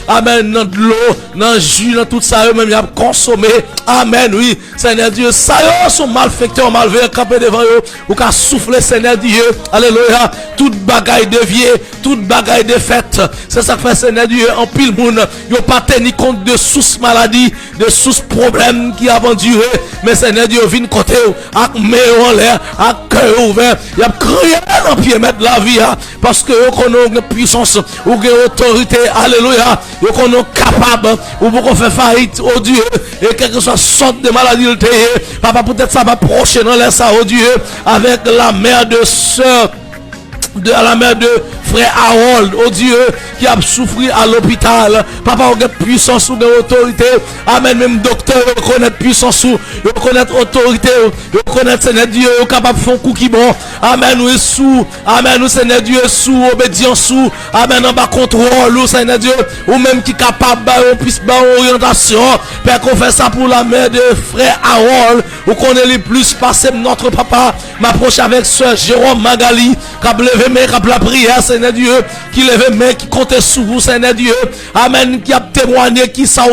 Amen. Dans de l'eau, dans le jus, dans tout ça, eux même y a consommé. Amen. Oui, Seigneur Dieu, ça eux sont malfaiteurs, malveillants, campés devant eux, ou qu'à souffler Seigneur Dieu. Alléluia. Toute bagaille de vie, toute bagaille de fête. C'est ça que fait Seigneur Dieu en pile monde. Yo pas tenu compte de sous maladie, de sous problème qui a enduré. Mais Seigneur Dieu vient côté avec main en l'air, avec cœur ouvert, il a crié dans pied mettre la vie parce que vous connaissez une puissance ou une autorité, alléluia, vous connaissez capable ou vous faire faillite, oh Dieu, et quelque soit sorte de maladie, papa peut-être ça va procher dans l'air ça, oh Dieu, avec la mère de sœur, de la mère de frère Harold, oh Dieu, qui a souffert à l'hôpital. Papa, on a puissance ou autorité. Amen. Même docteur, on connaît puissance ou, on connaît autorité, on connaît Seigneur Dieu, on capable de faire un coup qui bon. Amen. Ou sous, amen. Ou Seigneur Dieu, sous obédience, sous, amen. En bas contrôle, ou Seigneur Dieu, ou même qui capable de puisse orientation. Père, qu'on fait ça pour la mère de frère Harold, ou qu'on est les plus passé notre papa. M'approche avec soeur Jérôme Magali, qui a levé mais qui a la prière, Seigneur Dieu, qui lève mais qui comptait sur vous, Seigneur Dieu. Amen. Qui a témoigné qui ça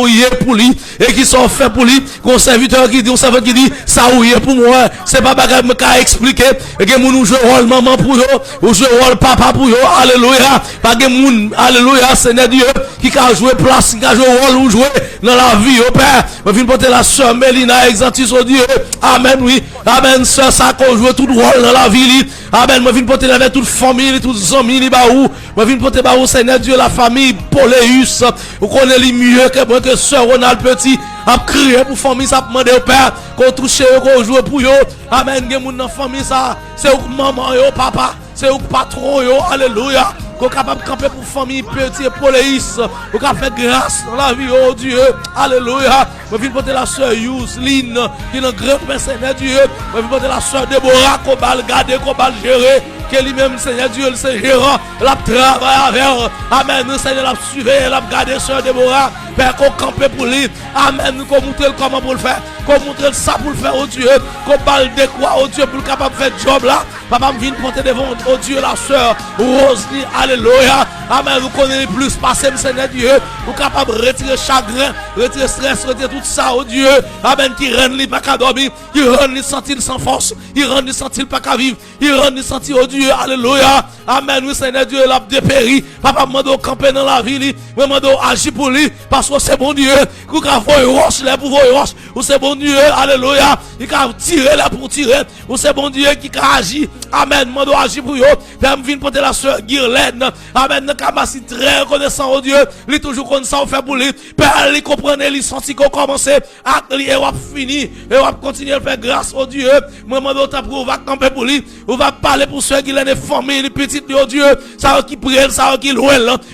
pour lui et qui sont fait pour lui. Qu'on serviteur qui dit, on serviteur qui dit, ça pour moi. C'est pas bagarre me qu'a expliquer. Et que nous jouons rôle maman pour eux, ou jouons rôle papa pour eux. Alléluia. Pas que moun, alléluia, Seigneur Dieu, qui a joué place, qui a joué rôle ou joué dans la vie, au Père. Je viens porter la soeur Mélina, exantis au Dieu. Amen, oui. Amen, soeur, ça qu'on joue tout rôle dans la vie. Amen. Je viens porter avec toute famille, toutes les amis, je viens porter baou, Seigneur Dieu, la famille Poléus. Vous connaissez mieux que moi, que soeur Ronald Petit. A crié pour famille, ça demandé au Père, qu'on touche, qu'on joue pour eux. Amen. Il y a dans la famille, ça. C'est maman, yo, papa. C'est patron, yo. Alléluia. Qu'on est capable de camper pour famille Petit et Poléis. Qu'on a fait grâce dans la vie, oh Dieu. Alléluia. Je viens porter la soeur Yousline, qui est un grand Seigneur Dieu. Je viens porter la soeur Déborah, qu'on va le garder, qu'on va le gérer. Que lui-même, Seigneur Dieu, le Seigneur, la travaille avec. Amen. Le Seigneur l'a suivi, l'a gardé, soeur Déborah. Père, qu'on campe pour lui. Amen. Qu'on montre comment pour le faire. Qu'on montre ça pour le faire, oh Dieu. Qu'on parle de quoi, oh Dieu, pour le capable de faire job là. Papa me vient porter devant, oh Dieu, la soeur Rosely. Alléluia. Amen. Vous connaissez plus passer, Seigneur Dieu. Vous capable de retirer chagrin, retirer stress, retirer tout ça, oh Dieu. Amen. Qui rend lui pas qu'à dormir. Qui rend lui sentir sans force. Qui rend lui sentir pas qu'à vivre. Qui rend lui sentir, oh Dieu. Alléluia. Amen. Oui, Seigneur Dieu, l'a dépéri. Papa me demande de camper dans la vie. Me demande d'agir pour lui. Parce que c'est bon Dieu. Vous avez fait roche là pour vous roche. Ou c'est bon Dieu. Alléluia. Il a tiré là pour tirer. Ou c'est bon Dieu qui a agi. Amen. Mando agir pour eux. Père, me vient porter la sœur Guirlaine. Amen. Nous sommes très reconnaissants au Dieu. Il toujours connaissant faire pour lui. Père, il comprend, il senti qu'on commence à et on va finir. Et on va continuer à faire grâce au Dieu. Moi, mando pour on va camper pour lui. On va parler pour ceux qui ont famille, les petites de Dieu. Ça qui prennent, ça qui louent.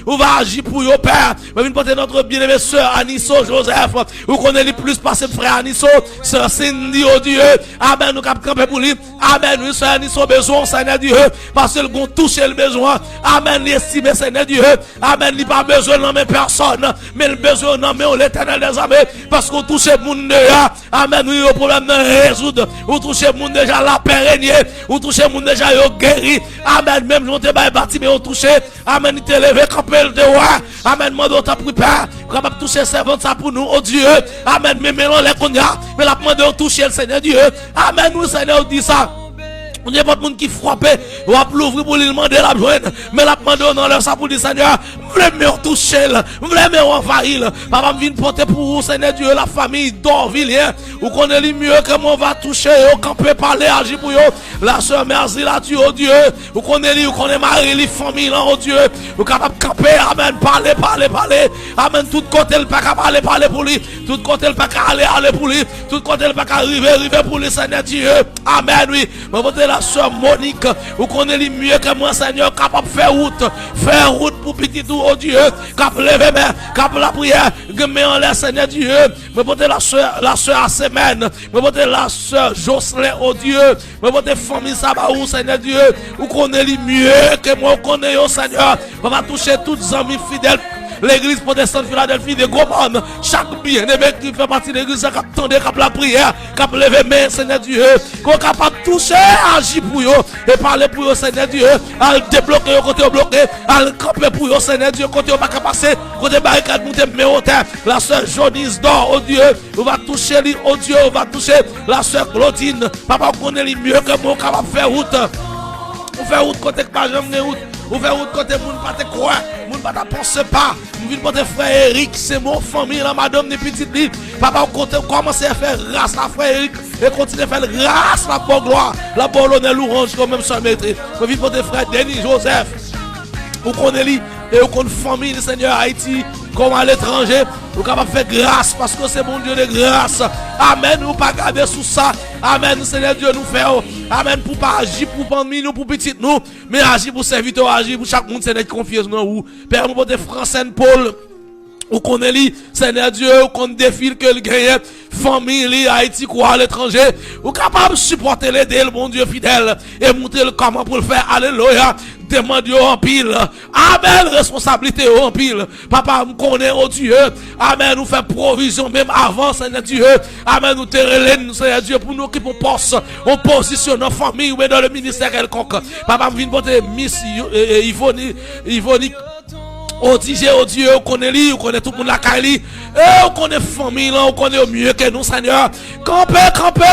On va agir pour eux, Père. Je viens porter notre bien-aimé sœur Anisso Joseph. Vous connaissez plus passer frère Anisso. Sœur Cindy, oh Dieu. Amen. Nous avons camper pour lui. Amen. Oui, sœur Anisso besoin, Seigneur Dieu. Parce que nous touché le besoin. Amen. L'estime, Seigneur Dieu. Amen. Il n'y a pas besoin de nommer personne. Mais le besoin de nommer l'éternel des armées. Parce qu'on touche le monde déjà. Amen. Oui, le problème de résoudre. Vous touchez le monde déjà la paix régner. Vous touchez le monde déjà guéri. Amen. Même si on te bâti, mais on touche. Amen. Il te levé, camper le devoir. Amen. Moi, on t'a pris peur. Capable de toucher servante ça pour nous, oh Dieu. Amen. Mais mêlons les cognacs. Mais la demande de toucher le Seigneur Dieu. Amen. Nous, Seigneur, dit ça. On n'y a pas de monde qui frappe, on va l'ouvrir pour lui demander la joindre, mais la demander dans leur ça pour dire Seigneur, vraiment toucher, vraiment envahir. Papa me vient porter pour vous, Seigneur Dieu, la famille d'Orvillien, vous connaissez mieux que moi, on va toucher, on camper, parler, agir pour eux. La soeur merci là, tu, oh Dieu, vous connaissez Marie, les familles, là, oh Dieu, vous capable de camper, amen, parler, amen, tout côté le pas parler pour lui, tout côté le pas aller pour lui, tout côté le pas arriver pour lui, Seigneur Dieu, amen, oui, la soeur Monique, vous connaissez mieux que moi, Seigneur, capable de faire route pour petit tout, oh Dieu, capable de lever main, capable la prière, mais en l'air, Seigneur Dieu, me porter la soeur à semaine, me porter la soeur Jocelyn, oh Dieu, me porter famille Sabaou, Seigneur Dieu, vous connaissez mieux que moi, vous connaissez, oh Seigneur, on va toucher toutes les amis fidèles. L'église protestante Philadelphie de Gomon, chaque bien-aimé qui fait partie de l'église, qui attendait, qui la prière, qui lever main, Seigneur Dieu, qui est capable de toucher, agir pour eux, et parler pour eux, Seigneur Dieu, à débloquer, côté bloqué, à camper pour eux, Seigneur Dieu, côté on va passer, côté barricade, monter, mais au terre, la soeur Jonise d'or, oh Dieu, on va toucher lui, oh Dieu, on va toucher la soeur Claudine, papa, on connaît lui mieux que moi, capable de faire route, on fait route côté que pas jamais route. Vous faites autre côté, moun pas te croire, moun pas te penser pas. Vous venez porter frère Eric, c'est mon famille, la madame des petites livres. Papa, commence à faire grâce à frère Eric et continue à faire grâce la bonne gloire, la bonne honneur, l'orange, comme même ça maîtrise. Vous venez porter frère Denis Joseph. Vous connaissez et vous connaissez famille du Seigneur Haïti, comme à l'étranger. Vous êtes capable de faire grâce parce que c'est mon Dieu de grâce. Amen. Vous ne pas garder sous ça. Amen. Seigneur Dieu nous fait. Amen. Pour pas agir pour famille nous, pour petit nous, mais agir pour serviteur, agir pour chaque monde, Seigneur, confiance dans vous. Père, nous portons Francine Paul. Vous connaissez, Seigneur Dieu, vous connaissez des fils que le gagne, famille, Haïti, quoi, à l'étranger. Vous êtes capable de supporter l'aider, le bon Dieu fidèle, et montrer le comment pour le faire. Alléluia. Demande en pile. Amen. Responsabilité en pile. Papa, nous connaissons, oh Dieu. Amen. Nous fait provision même avant, Seigneur Dieu. Amen. Nous te relèvons, Seigneur Dieu, pour nous qui pour poste, on positionne nos familles ou dans le ministère quelconque. Papa, nous venons porter Miss Yvonne. Oh Dieu, on connaît lui, on connaît tout le monde la Kali. On connaît famille là, on connaît mieux que nous, Seigneur. Campez,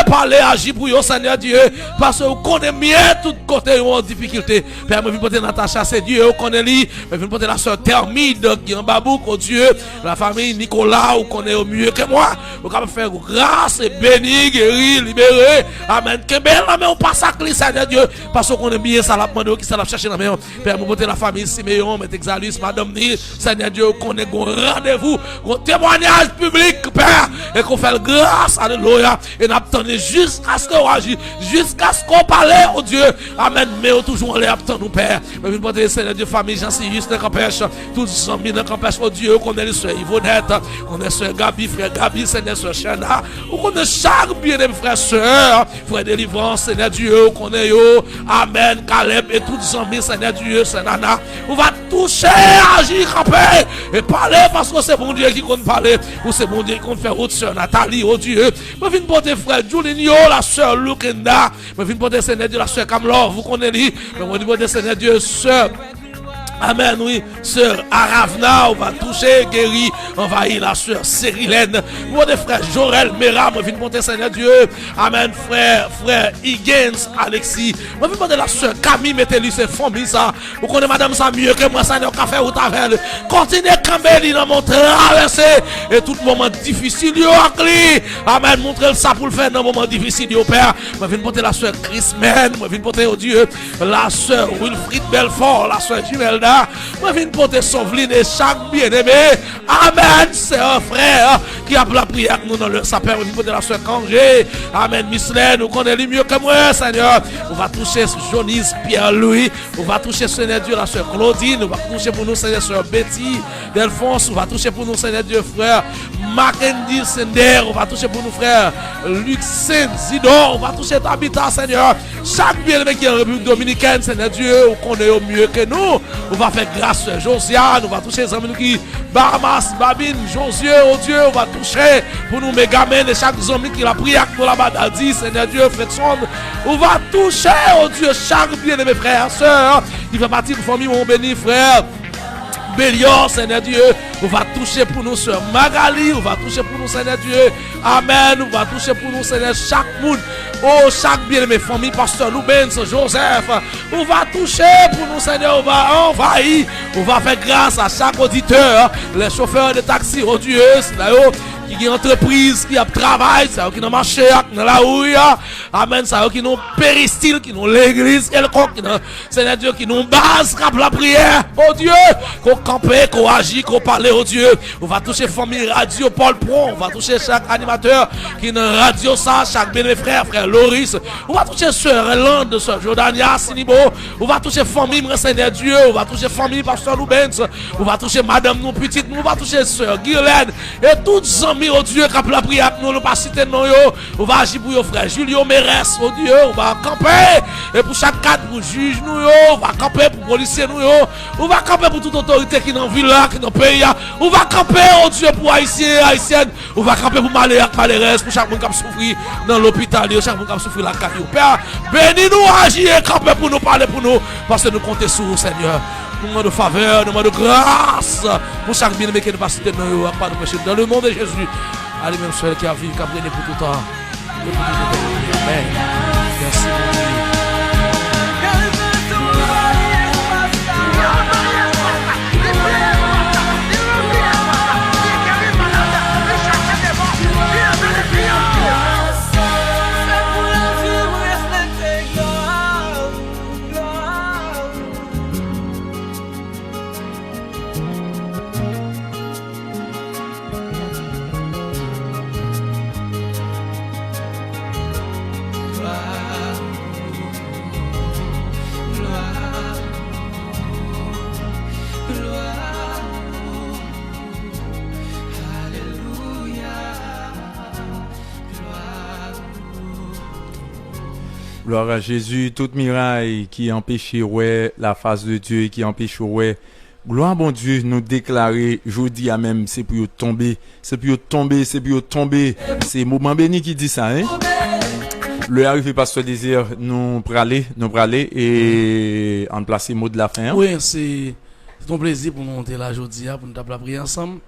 parlez, agir pour vous, Seigneur Dieu. Parce que vous connaissez mieux tout côté en difficulté. Père, je viens porter Natacha, c'est Dieu, on connaît lui. Je viens porter la soeur Thermide qui est en Babouk, oh Dieu. La famille Nicolas, on connaît mieux que moi. Vous pouvez faire grâce et bénir, guérir, libérer. Amen. Que belle la main, on passe à clé, Seigneur Dieu. Parce qu'on connaît bien ça, la demande qui ça l'a cherché la main. Père, je porter la famille Siméon, M. Exalus, Madame Seigneur Dieu, qu'on ait un rendez-vous, un témoignage public, Père, et qu'on fait grâce, alléluia, et nous attendons jusqu'à ce qu'on agisse, jusqu'à ce qu'on parle, oh Dieu, amen, mais toujours on les attend, nous, Père. Mais nous demandons, Seigneur Dieu, famille, Jean-Sirius, le campèche, tous les amis, le campèche, oh Dieu, qu'on ait les soeurs Yvonnette, qu'on ait soeur Gabi, frère Gabi, Seigneur, soeur Chana, qu'on ait chaque bien-aimé frère, soeur, frère délivrance, Seigneur Dieu, qu'on ait, amen, Caleb, et tous les amis, Seigneur Dieu, Seigneur Nana, on va toucher, agir, camper et parler parce que c'est bon Dieu qui compte parler ou c'est bon Dieu qui compte faire autre soeur Nathalie, oh Dieu. Je viens porter frère Julinho, la soeur Lukenda, je viens porter Seigneur Dieu, la soeur Kamlor, vous connaissez, je viens porter Seigneur Dieu, soeur Amen, oui. Sœur Aravna, on va toucher, guérir, envahir la sœur Cérilène. Mon frère Jorel Méram, on vient de monter, Seigneur Dieu. Amen, frère Higgins, Alexis. On vient de monter la sœur Camille, mettez-lui ses familles, ça. Vous connaissez madame ça mieux que moi, Seigneur, café ou tavel. Continuez à camber dans mon traversée. Et tout moment difficile, yo, amen, montrez ça pour le faire dans moment difficile, yo, Père. On vient de monter la sœur Chrismen, on vient de monter, oh Dieu, la sœur Wilfried Belfort, la sœur Jimelda. Moi, viens porter Sauveline et chaque bien-aimé. Amen. C'est un frère qui a la prière avec nous dans le sapin. Moi, viens porter la soeur Cangé. Amen. Mislaine, nous connaissons mieux que moi, Seigneur. On va toucher Jonis Pierre-Louis. On va toucher, Seigneur Dieu, la soeur Claudine. On va toucher pour nous, Seigneur, soeur Betty Delphonse. On va toucher pour nous, Seigneur Dieu, frère Mackenzie Sender. On va toucher pour nous, frère Luc Zidor. On va toucher Tabitha, Seigneur. Chaque bien-aimé qui est en République Dominicaine, Seigneur Dieu, on connaît mieux que nous. On va faire grâce à Josiane, on va toucher les amis qui Bahamas, Babine, Josué, oh Dieu, on va toucher pour nous Megamen et chaque zombie qui a prié pour la Badadi, Seigneur Dieu, Fletson. On va toucher, oh Dieu, chaque bien-aimé frère, sœur, qui fait partie de la famille, mon béni frère. Bélior, Seigneur Dieu, on va toucher pour nous, sœur Magali, on va toucher pour nous, Seigneur Dieu, Amen, on va toucher pour nous, Seigneur, chaque monde, oh, chaque bien-aimé famille, pasteur Loubens, Joseph, on va toucher pour nous, Seigneur, on va envahir, on va faire grâce à chaque auditeur, les chauffeurs de taxi, oh Dieu, c'est là, qui ont entreprise, qui a travail, ça qui ont marché, dans la rue, amen, ça qui ont péristyle, qui ont l'église, quelconque, Seigneur Dieu, qui ont base, cap la prière, oh Dieu, qu'on campe, qu'on agit, qu'on parle, oh Dieu, on va toucher famille radio Paul Pro, on va toucher chaque animateur qui est dans radio ça, chaque béné frère, frère Loris, on va toucher sœur Lande, sœur Jordania, Sinibo, on va toucher famille, Seigneur Dieu, on va toucher famille, pasteur Loubens, on va toucher madame, nous petite, on va toucher sœur Guylaine, et toutes les amis, oh Dieu, qui a la prière, nous, pas citer non, on va agir pour nos frères Julio Mérès, oh Dieu, on va camper, et pour chaque cadre, pour juge, nous, on va camper pour policier, nous, on va camper pour toute autorité qui est dans la ville, qui est dans le pays, on va camper, oh Dieu, pour Haïtiens, Haïtiennes, on va camper pour malheureux, pour chaque monde qui a souffert dans l'hôpital, chaque monde qui a souffert la carrière. Père, bénis-nous, agir et camper pour nous, parler pour nous, parce que nous comptons sur vous, Seigneur. Nous demandons de faveur, nous demandons de grâce pour chaque bien-aimé qui ne va pas citer nous, pas nous pécher. Dans le nom de Jésus, allez même seul qui a vécu, qui a brûlé pour tout temps. Amen. Merci mon Dieu. Gloire à Jésus, toute miraille qui empêcherait la face de Dieu, qui empêcherait, gloire à bon Dieu, nous déclarer, je dis à même, c'est pour tomber, c'est pour tomber, c'est pour tomber. C'est Moment Béni qui dit ça, hein? Le arrivé pasteur désir, nous praler et en placer mot de la fin. Hein? Oui, c'est ton plaisir pour nous monter là aujourd'hui, pour nous la prier ensemble.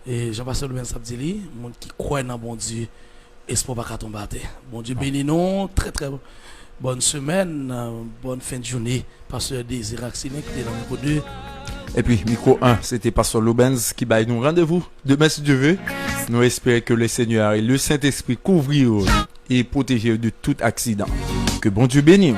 Et Jean-Pasteur Louben Sabdili, monde qui croit dans bon Dieu, espoir pas tomber. Bon Dieu bénis nous, très très bonne semaine, bonne fin de journée, pasteur Désir Axilin qui est dans le micro 2. Et puis, micro 1, c'était pasteur Loubens qui baille nous rendez-vous. Demain, si Dieu veut, nous espérons que le Seigneur et le Saint-Esprit couvrent et protègent de tout accident. Que bon Dieu bénisse.